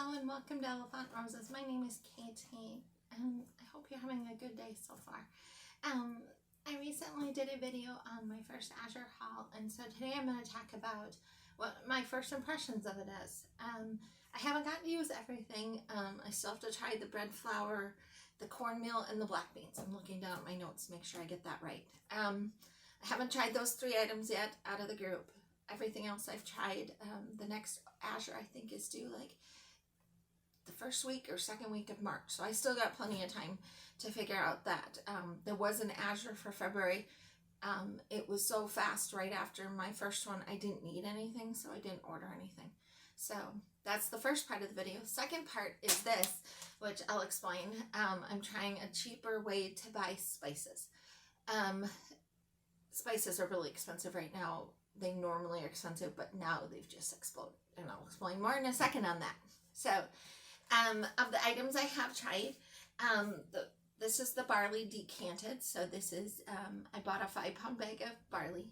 Hello and welcome to Elefant Roses. My name is Katie and I hope you're having a good day so far. I recently did a video on my first Azure haul, and so today I'm going to talk about what my first impressions of it is. I haven't gotten to use everything. I still have to try the bread flour, the cornmeal, and the black beans. I'm looking down at my notes to make sure I get that right. I haven't tried those 3 items yet out of the group. Everything else I've tried. The next Azure I think is due like the first week or second week of March, so I still got plenty of time to figure out that. There was an Azure for February. It was so fast right after my first one, I didn't need anything, so I didn't order anything. So that's the first part of the video. Second part is this, which I'll explain. I'm trying a cheaper way to buy spices. Spices are really expensive right now. They normally are expensive, but now they've just exploded, and I'll explain more in a second on that. So of the items I have tried, this is the barley decanted. So this is, I bought a 5-pound bag of barley.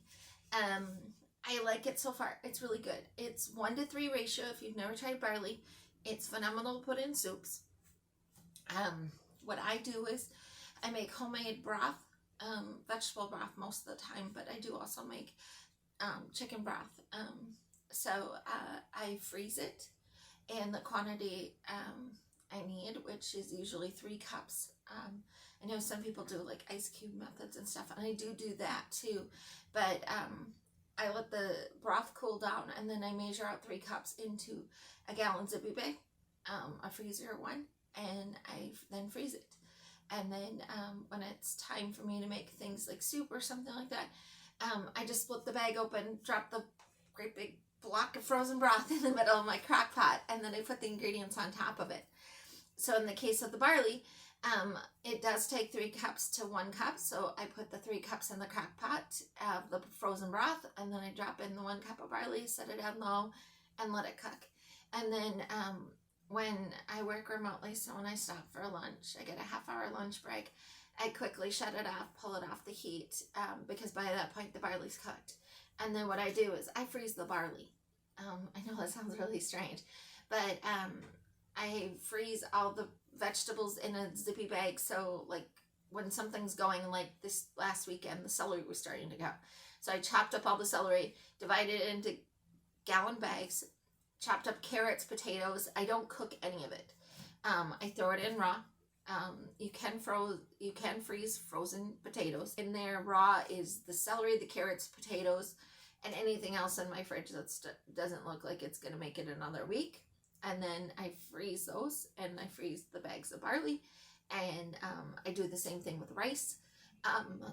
I like it so far. It's really good. It's 1-to-3 ratio. If you've never tried barley, it's phenomenal to put in soups. What I do is I make homemade broth, vegetable broth most of the time, but I do also make chicken broth. I freeze it in the quantity I need, which is usually 3 cups. I know some people do like ice cube methods and stuff, and I do that too, but I let the broth cool down, and then I measure out 3 cups into a gallon zippy bag, a freezer one, and I then freeze it. And then when it's time for me to make things like soup or something like that, I just split the bag open, drop the great big block of frozen broth in the middle of my crock pot, and then I put the ingredients on top of it. So in the case of the barley, it does take 3 cups to 1 cup, so I put the 3 cups in the crock pot of the frozen broth, and then I drop in the 1 cup of barley, set it on low, and let it cook. And then when I work remotely, so when I stop for lunch, I get a half-hour lunch break, I quickly shut it off, pull it off the heat, because by that point the barley's cooked. And then what I do is I freeze the barley. I know that sounds really strange, but I freeze all the vegetables in a zippy bag, so like when something's going, like this last weekend, the celery was starting to go. So I chopped up all the celery, divided it into gallon bags, chopped up carrots, potatoes. I don't cook any of it. I throw it in raw. You can freeze frozen potatoes. In there raw is the celery, the carrots, potatoes, and anything else in my fridge that doesn't look like it's going to make it another week. And then I freeze those, and I freeze the bags of barley, and I do the same thing with rice.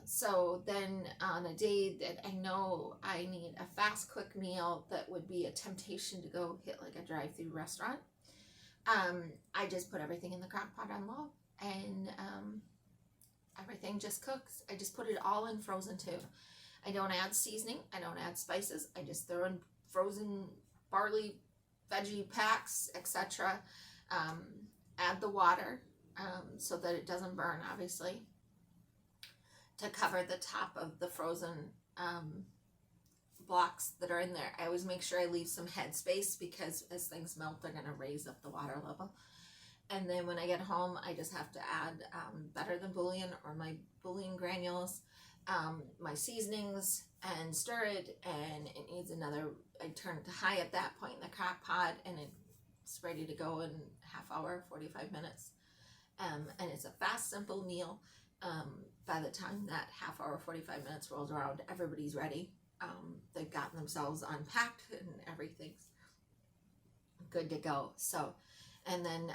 So then on a day that I know I need a fast, quick meal that would be a temptation to go hit like a drive-through restaurant, I just put everything in the crock pot on low, and everything just cooks. I just put it all in frozen too. I don't add seasoning. I don't add spices. I just throw in frozen barley, veggie packs, etc. Add the water so that it doesn't burn, obviously, to cover the top of the frozen blocks that are in there. I always make sure I leave some head space, because as things melt, they're going to raise up the water level. And then when I get home, I just have to add Better Than Bouillon or my bouillon granules, my seasonings, and stir it, and it needs another, I turn it to high at that point in the crock pot, and it's ready to go in half hour, 45 minutes. And it's a fast, simple meal. By the time that half hour, 45 minutes rolls around, everybody's ready. They've gotten themselves unpacked and everything's good to go. So, and then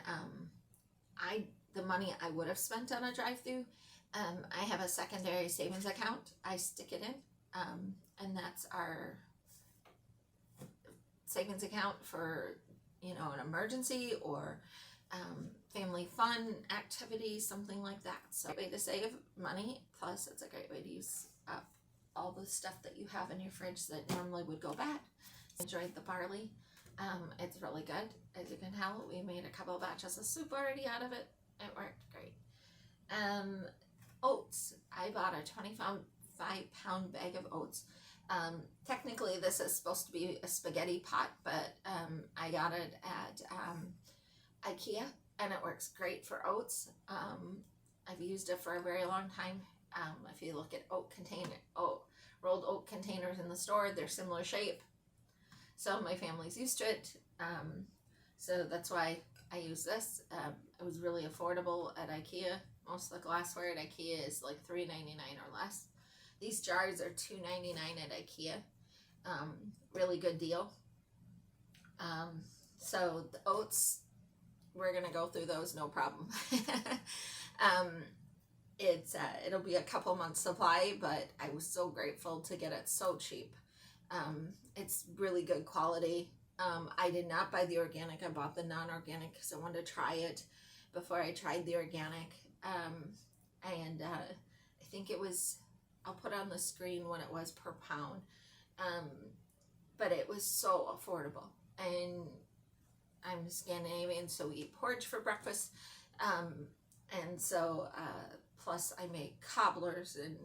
the money I would have spent on a drive-through, I have a secondary savings account. I stick it in, and that's our savings account for, you know, an emergency or family fun activity, something like that. So, a way to save money, plus it's a great way to use up all the stuff that you have in your fridge that normally would go bad. Enjoyed the barley. It's really good. As you can tell, we made a couple of batches of soup already out of it. It worked great. Oats. I bought a 25-pound bag of oats. Technically, this is supposed to be a spaghetti pot, but I got it at IKEA, and it works great for oats. I've used it for a very long time. If you look at rolled oat containers in the store, they're similar shape. So my family's used to it. So that's why I use this. It was really affordable at IKEA. Most of the glassware at IKEA is like $3.99 or less. These jars are $2.99 at IKEA. Really good deal. So the oats, we're gonna go through those no problem. It'll be a couple months supply, but I was so grateful to get it so cheap. It's really good quality. I did not buy the organic. I bought the non-organic because I wanted to try it before I tried the organic. And I think it was, I'll put on the screen what it was per pound. But it was so affordable. And I'm Scandinavian, so we eat porridge for breakfast. And so, plus I make cobblers and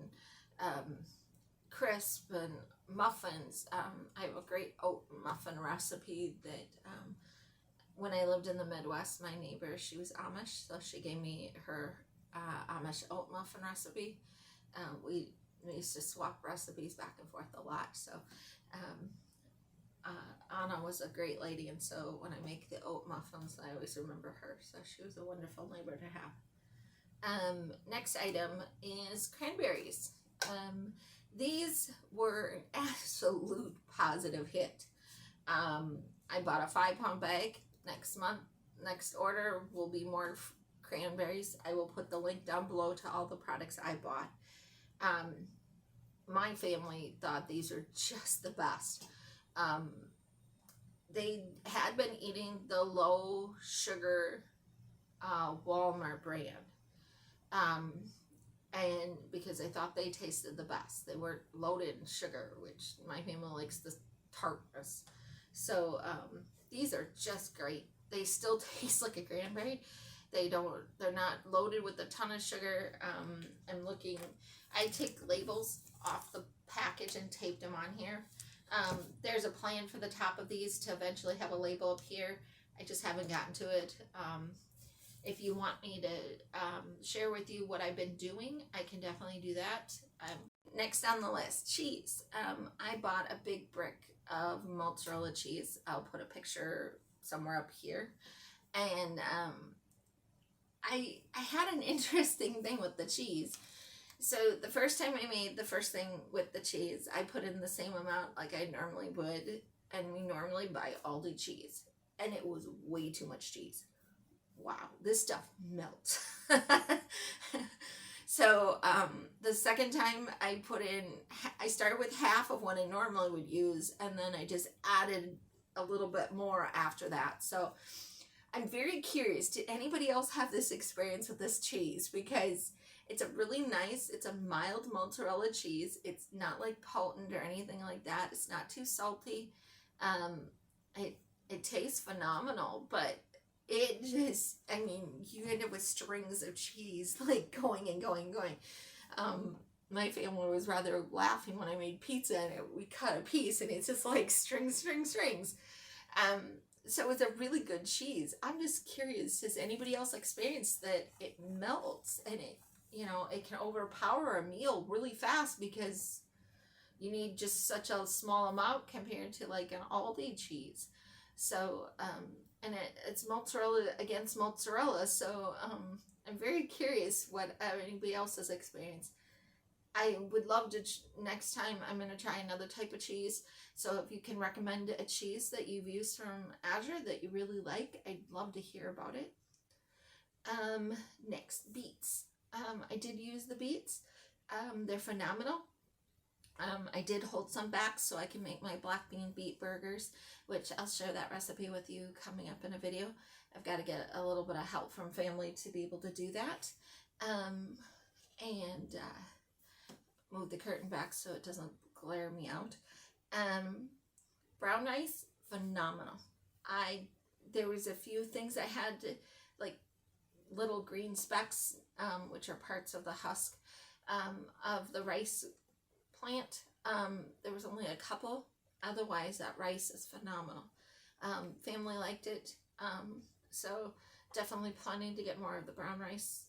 crisp and muffins. I have a great oat muffin recipe that when I lived in the Midwest, my neighbor, she was Amish, so she gave me her Amish oat muffin recipe. We used to swap recipes back and forth a lot. So Anna was a great lady, and so when I make the oat muffins, I always remember her. So she was a wonderful neighbor to have. Next item is cranberries. These were an absolute positive hit. I bought a 5-pound bag. Next order will be more cranberries. I will put the link down below to all the products I bought. My family thought these are just the best. They had been eating the low sugar Walmart brand. And because I thought they tasted the best. They weren't loaded in sugar, which my family likes the tartness. So these are just great. They still taste like a cranberry. They're not loaded with a ton of sugar. I take labels off the package and tape them on here. There's a plan for the top of these to eventually have a label up here. I just haven't gotten to it. If you want me to share with you what I've been doing, I can definitely do that. Next on the list, cheese. I bought a big brick of mozzarella cheese. I'll put a picture somewhere up here. And I had an interesting thing with the cheese. So the first time I made the first thing with the cheese, I put in the same amount like I normally would. And we normally buy Aldi cheese. And it was way too much cheese. Wow, this stuff melts. So the second time I started with half of what I normally would use, and then I just added a little bit more after that. So I'm very curious, did anybody else have this experience with this cheese? Because it's it's a mild mozzarella cheese. It's not like potent or anything like that. It's not too salty. It tastes phenomenal, but it just, you end up with strings of cheese, like going and going and going. My family was rather laughing when I made pizza and we cut a piece and it's just like strings. So it's a really good cheese. I'm just curious, has anybody else experienced that it melts and it can overpower a meal really fast because you need just such a small amount compared to like an Aldi cheese. So, and it's mozzarella against mozzarella. So I'm very curious what anybody else has experienced. I would love to, next time I'm going to try another type of cheese. So if you can recommend a cheese that you've used from Azure that you really like, I'd love to hear about it. Next, beets. I did use the beets. They're phenomenal. I did hold some back so I can make my black bean beet burgers, which I'll share that recipe with you coming up in a video. I've got to get a little bit of help from family to be able to do that. And move the curtain back so it doesn't glare me out. Brown rice, phenomenal. There was a few things I had to, like little green specks, which are parts of the husk of the rice plant. There was only a couple. Otherwise, that rice is phenomenal. Family liked it. So definitely planning to get more of the brown rice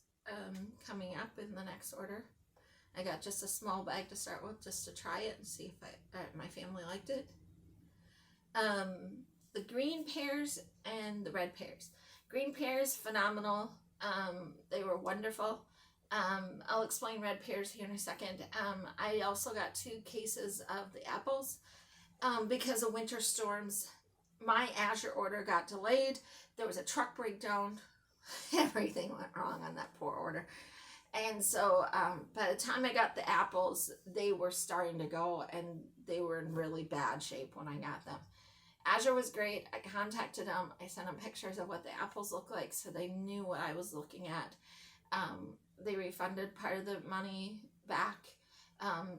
coming up in the next order. I got just a small bag to start with, just to try it and see if my family liked it. The green pears and the red pears. Green pears, phenomenal. They were wonderful. I'll explain red pears here in a second. I also got 2 cases of the apples because of winter storms. My Azure order got delayed. There was a truck breakdown. Everything went wrong on that poor order. And so by the time I got the apples, they were starting to go, and they were in really bad shape when I got them. Azure was great. I contacted them. I sent them pictures of what the apples look like so they knew what I was looking at. They refunded part of the money back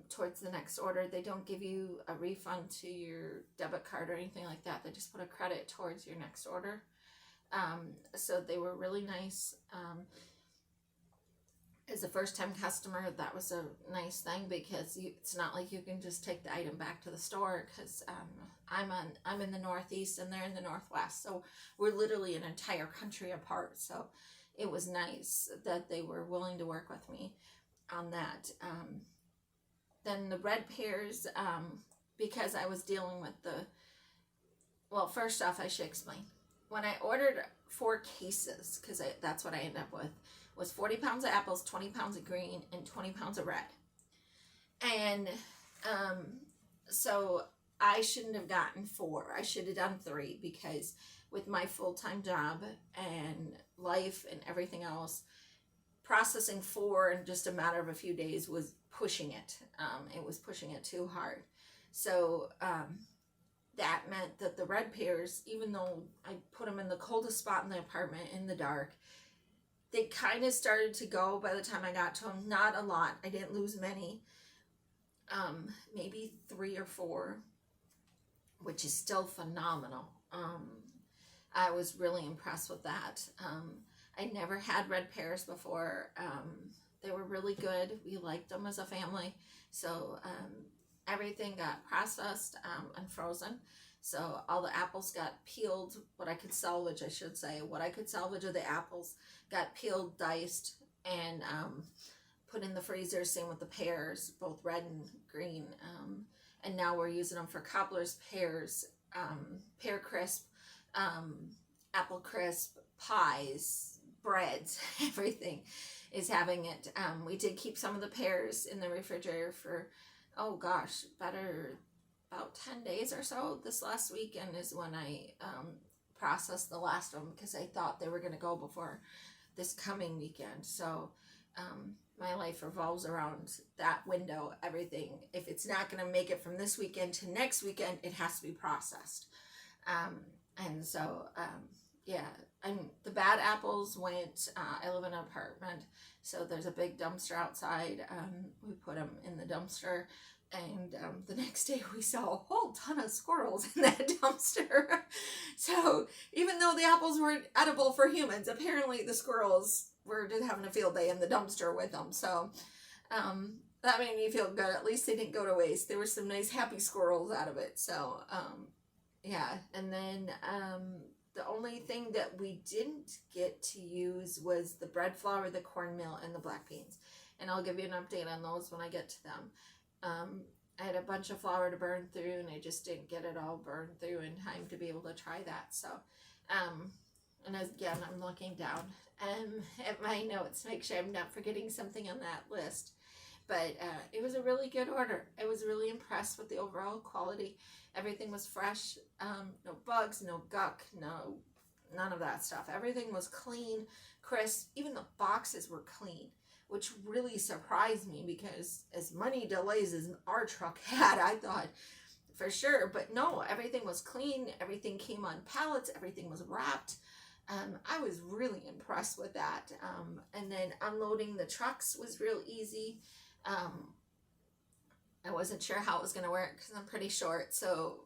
towards the next order. They don't give you a refund to your debit card or anything like that. They just put a credit towards your next order. So they were really nice. As a first-time customer, that was a nice thing, because it's not like you can just take the item back to the store, because I'm in the Northeast and they're in the Northwest, so we're literally an entire country apart. So it was nice that they were willing to work with me on that. Then the red pears, because I was dealing with well, first off, I should explain. When I ordered 4 cases, because that's what I ended up with, was 40 pounds of apples, 20 pounds of green, and 20 pounds of red. And so I shouldn't have gotten 4. I should have done 3, because with my full-time job and life and everything else, processing 4 in just a matter of a few days was pushing it. It was pushing it too hard. So that meant that the red pears, even though I put them in the coldest spot in the apartment in the dark, they kind of started to go by the time I got to them. Not a lot. I didn't lose many. Maybe 3 or 4, which is still phenomenal. I was really impressed with that. I never had red pears before. They were really good. We liked them as a family. So everything got processed and frozen. So all the apples got peeled, what I could salvage, I should say. What I could salvage of the apples got peeled, diced, and put in the freezer. Same with the pears, both red and green. And now we're using them for cobblers, pears, pear crisp, apple crisp, pies, breads, everything is having it. We did keep some of the pears in the refrigerator for, oh gosh, about 10 days or so. This last weekend is when I processed the last of them, because I thought they were going to go before this coming weekend. So my life revolves around that window. Everything, if it's not going to make it from this weekend to next weekend, it has to be processed. And so yeah, and the bad apples went, I live in an apartment, so there's a big dumpster outside. We put them in the dumpster. And the next day we saw a whole ton of squirrels in that dumpster. So even though the apples weren't edible for humans, apparently the squirrels were just having a field day in the dumpster with them. So that made me feel good. At least they didn't go to waste. There were some nice happy squirrels out of it. So yeah. And then the only thing that we didn't get to use was the bread flour, the cornmeal, and the black beans. And I'll give you an update on those when I get to them. I had a bunch of flour to burn through, and I just didn't get it all burned through in time to be able to try that. So, and again, I'm looking down at my notes, make sure I'm not forgetting something on that list. But it was a really good order. I was really impressed with the overall quality. Everything was fresh, no bugs, no gunk, none of that stuff. Everything was clean, crisp. Even the boxes were clean, which really surprised me, because as many delays as our truck had, I thought for sure. But no, everything was clean. Everything came on pallets. Everything was wrapped. I was really impressed with that. And then unloading the trucks was real easy. I wasn't sure how it was going to work, because I'm pretty short. So,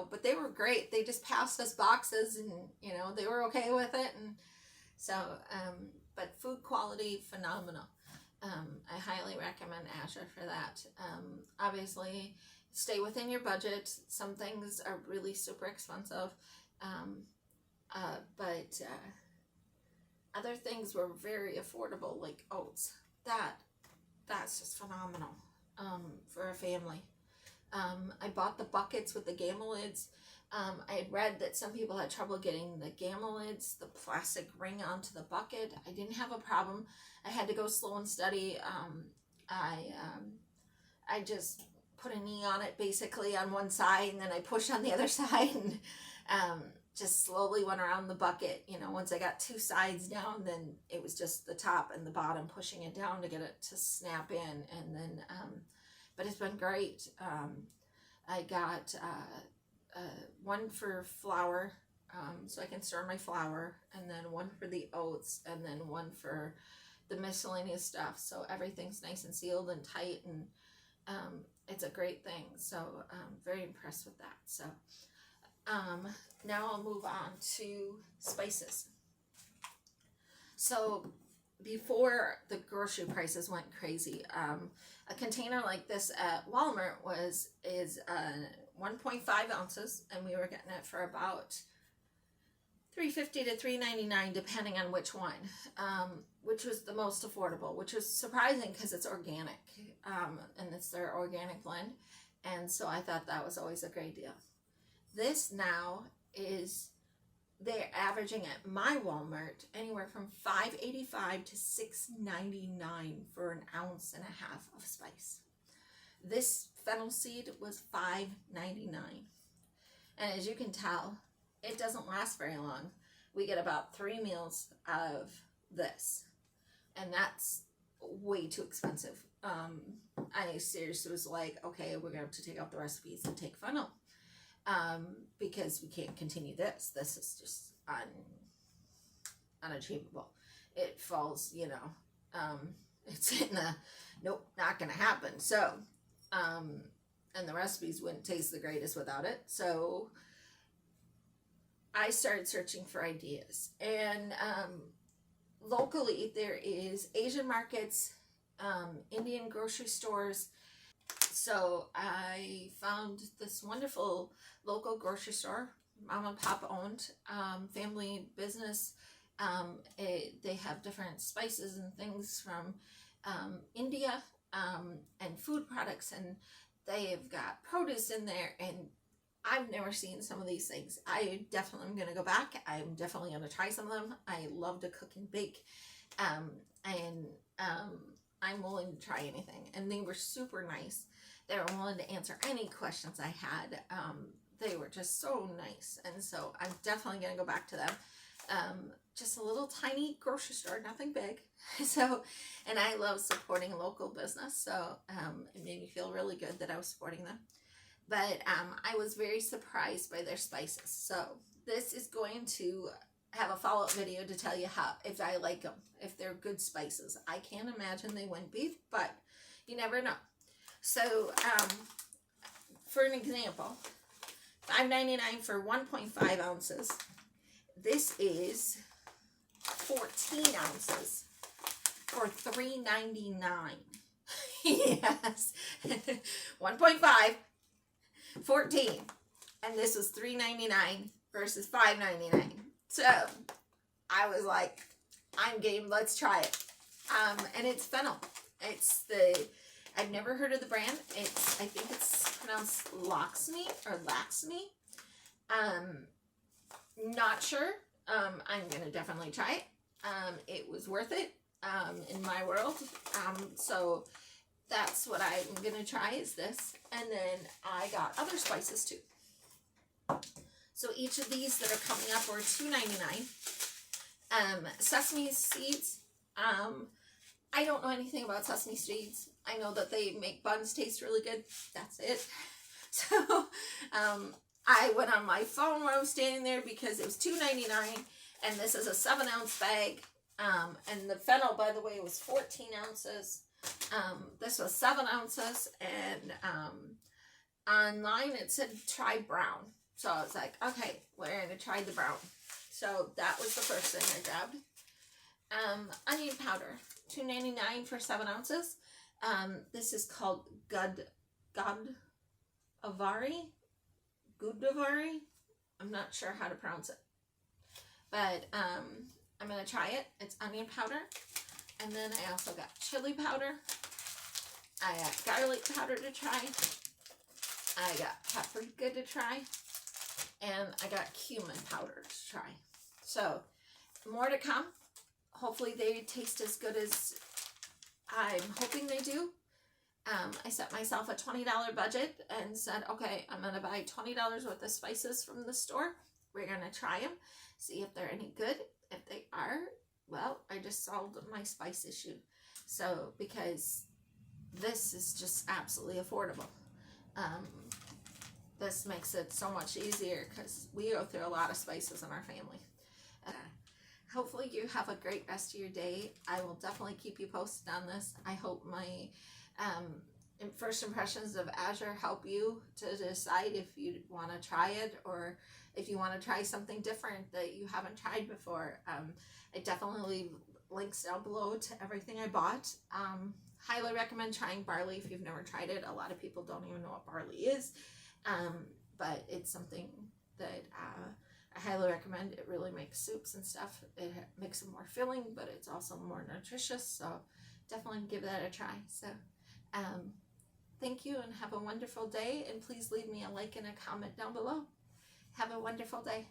but they were great. They just passed us boxes, and, they were okay with it. And so, but food quality, phenomenal. I highly recommend Azure for that. Obviously, stay within your budget. Some things are really super expensive. But Other things were very affordable, like oats. That's just phenomenal for a family. I bought the buckets with the gamma-lids. I had read that some people had trouble getting the gamma-lids, the plastic ring onto the bucket. I didn't have a problem. I had to go slow and steady. I just put a knee on it basically on one side, and then I pushed on the other side, and just slowly went around the bucket. You know, once I got two sides down, then it was just the top and the bottom pushing it down to get it to snap in. And then but it's been great. I got one for flour, so I can store my flour, and then one for the oats, and then one for the miscellaneous stuff, so everything's nice and sealed and tight, and it's a great thing. So I'm very impressed with that. So now I'll move on to spices. So before the grocery prices went crazy, a container like this at Walmart is 1.5 ounces, and we were getting it for about $3.50 to $3.99 depending on which one, which was the most affordable, which was surprising because it's organic, and it's their organic blend, and so I thought that was always a great deal. This now is, they're averaging at my Walmart anywhere from $5.85 to $6.99 for an ounce and a half of spice. This fennel seed was $5.99, and as you can tell, it doesn't last very long. We get about 3 meals of this, and that's way too expensive. I seriously was like, okay, we're gonna have to take out the recipes and take fennel, because we can't continue this. This is just unachievable. It falls, you know, it's in the, nope, not gonna happen. So, and the recipes wouldn't taste the greatest without it. So I started searching for ideas, and locally there is Asian markets, Indian grocery stores. So I found this wonderful local grocery store, mom and pop owned, family business. They have different spices and things from India, and food products, and they've got produce in there, and I've never seen some of these things. I definitely am going to go back. I'm definitely going to try some of them. I love to cook and bake, and I'm willing to try anything. And they were super nice. They were willing to answer any questions I had. They were just so nice, and so I'm definitely going to go back to them. Just a little tiny grocery store, nothing big. So, and I love supporting local business, so it made me feel really good that I was supporting them. But I was very surprised by their spices. So this is going to have a follow-up video to tell you if I like them, if they're good spices. I can't imagine they wouldn't be, but you never know. So for an example, $5.99 for 1.5 ounces. This is 14 ounces for $3.99. Yes. 1.5, 14, and this was $3.99 versus $5.99. So I was like, I'm game, let's try it. And it's fennel. I've never heard of the brand. I think it's pronounced Laxmi or Laxmi. Not sure. I'm gonna definitely try it. It was worth it in my world. So that's what I'm gonna try, is this. And then I got other spices too. So each of these that are coming up were $2.99. Sesame seeds. I don't know anything about sesame seeds. I know that they make buns taste really good. That's it. So I went on my phone when I was standing there because it was $2.99, and this is a 7-ounce bag. And the fennel, by the way, was 14 ounces. This was 7 ounces, and online it said try brown. So I was like, okay, we're gonna try the brown. So that was the first thing I grabbed. Onion powder, $2.99 for 7 ounces. This is called Godavari. I'm not sure how to pronounce it. But I'm going to try it. It's onion powder. And then I also got chili powder. I got garlic powder to try. I got paprika to try. And I got cumin powder to try. So, more to come. Hopefully they taste as good as I'm hoping they do. I set myself a $20 budget and said, okay, I'm going to buy $20 worth of spices from the store. We're going to try them, see if they're any good. If they are, well, I just solved my spice issue. So, because this is just absolutely affordable. This makes it so much easier because we go through a lot of spices in our family. Hopefully you have a great rest of your day. I will definitely keep you posted on this. I hope my first impressions of Azure help you to decide if you want to try it or if you want to try something different that you haven't tried before. I definitely leave links down below to everything I bought. Highly recommend trying barley if you've never tried it. A lot of people don't even know what barley is, but it's something that I highly recommend. It really makes soups and stuff. It makes them more filling, but it's also more nutritious, so definitely give that a try. So thank you and have a wonderful day, and please leave me a like and a comment down below. Have a wonderful day.